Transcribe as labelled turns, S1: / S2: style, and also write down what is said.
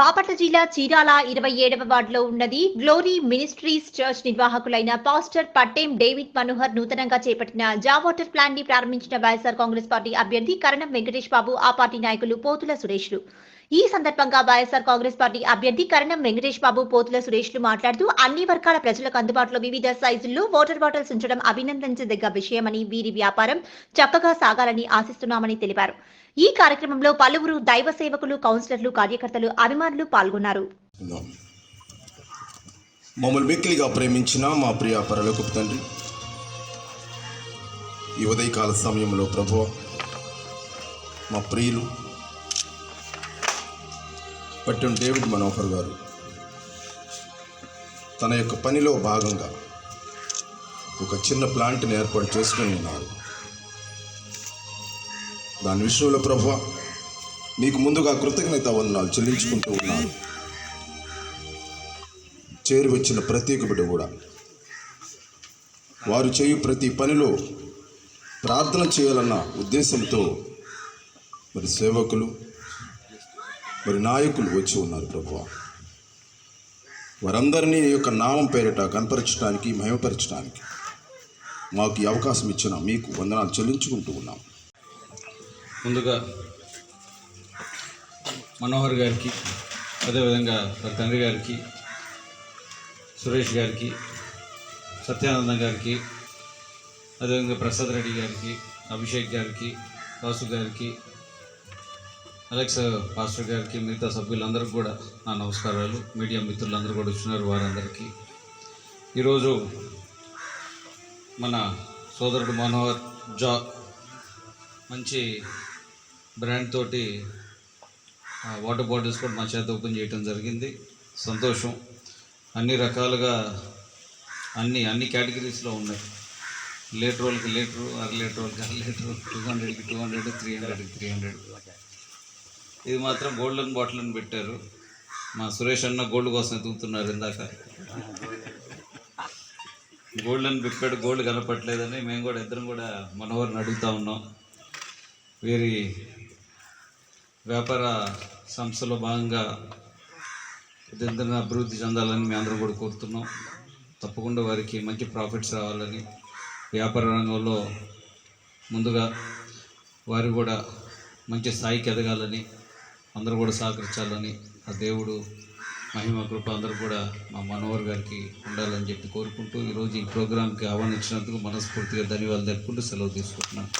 S1: బాపట్ల జిల్లా చీరాల 27వ వార్డులో ఉన్నది గ్లోరీ మినిస్ట్రీస్ చర్చ్ నిర్వాహకులైన పాస్టర్ పట్టేం డేవిడ్ మనోహర్ నూతనంగా చేపట్టిన వాటర్ ప్లాంట్ ని ప్రారంభించిన వైఎస్ఆర్ కాంగ్రెస్ పార్టీ అభ్యర్థి కరణం వెంకటేష్ బాబు ఆ పార్టీ నాయకులు పోతుల సురేష్లు. ఈ సందర్భంగా వైఎస్ఆర్ కాంగ్రెస్ పార్టీ అభ్యర్థి కరణం వెంకటేష్ బాబు పోతుల సురేష్లు మాట్లాడుతూ అన్ని వర్గాల ప్రజలకు అందుబాటులో వివిధ సైజుల్లో వాటర్ బాటిల్స్ ఉంచడం అభినందించదగ్గ విషయమని, వీరి వ్యాపారం చక్కగా సాగాలని ఆశిస్తున్నామని తెలిపారు. ఈ కార్యక్రమంలో పలువురు దైవ సేవకులు, కౌన్సిలర్లు, కార్యకర్తలు, అభిమానులు పాల్గొన్నారు.
S2: మమ్మల్ని మిక్కిలిగా ప్రేమించిన మా ప్రియ పరలోకపు తండ్రి, ఈ ఉదయకాల సమయంలో ప్రభువా, మా ప్రియులు పట్టెం డేవిడ్ మనోహర్ గారు తన యొక్క పనిలో భాగంగా ఒక చిన్న ప్లాంట్ని ఏర్పాటు చేసుకుని ఉన్నారు. దాని విషయంలో ప్రభువా, మీకు ముందుగా కృతజ్ఞత వందనాలు చెల్లించుకుంటూ ఉన్నారు. చేరి వచ్చిన ప్రతి బిడ్డ కూడా వారు చేయు ప్రతి పనిలో ప్రార్థన చేయాలన్న ఉద్దేశంతో మరి సేవకులు, మరి నాయకులు వచ్చి ఉన్నారు ప్రభువా. వారందరినీ ఈ యొక్క నామం పేరిట కనపరచడానికి, మహిమపరచడానికి మాకు ఈ అవకాశం ఇచ్చిన మీకు వందనాలు చెల్లించుకుంటూ ఉన్నాం.
S3: ముందుగా మనోహర్ గారికి, అదేవిధంగా వారి తండ్రి గారికి, సురేష్ గారికి, సత్యానందం గారికి, అదేవిధంగా ప్రసాద్ రెడ్డి గారికి, అభిషేక్ గారికి, వాసు గారికి, అలెక్స్ పాస్టర్ గారికి, మిగతా సభ్యులందరికీ కూడా నా నమస్కారాలు. మీడియా మిత్రులందరూ కూడా వచ్చినారు, వారందరికీ. ఈరోజు మన సోదరుడు మనోహర్ మంచి బ్రాండ్ తోటి వాటర్ బాటిల్స్ కూడా మా చేత ఓపెన్ చేయడం జరిగింది. సంతోషం. అన్ని రకాలుగా అన్ని కేటగిరీస్లో ఉన్నాయి. లీటర్ వాళ్ళకి లీటరు, అర లీటర్ వాళ్ళకి అర లీటరు, 200కి 200, 300కి 300. ఇది మాత్రం గోల్డెన్ బాటిల్ అని పెట్టారు. మా సురేష్ అన్న గోల్డ్ కోసం ఎదుగుతున్నారు. ఇందాక గోల్డ్ అని పెట్టాడు, గోల్డ్ కనపట్లేదని మేము కూడా ఇద్దరం కూడా మనోహర్ని అడుగుతూ ఉన్నాం. వీరి వ్యాపార సంస్థలో భాగంగా అభివృద్ధి చెందాలని మేము అందరం కూడా కోరుతున్నాం. తప్పకుండా వారికి మంచి ప్రాఫిట్స్ రావాలని, వ్యాపార రంగంలో ముందుగా వారు కూడా మంచి స్థాయికి ఎదగాలని, అందరూ కూడా సహకరించాలని ఆ దేవుడు మహిమ కృప అందరూ కూడా మా మనోహర్ గారికి ఉండాలని చెప్పి కోరుకుంటూ ఈరోజు ఈ ప్రోగ్రాంకి ఆహ్వానించినందుకు మనస్ఫూర్తిగా ధన్యవాదాలు తెలుపుకుంటూ సెలవు తీసుకుంటున్నాను.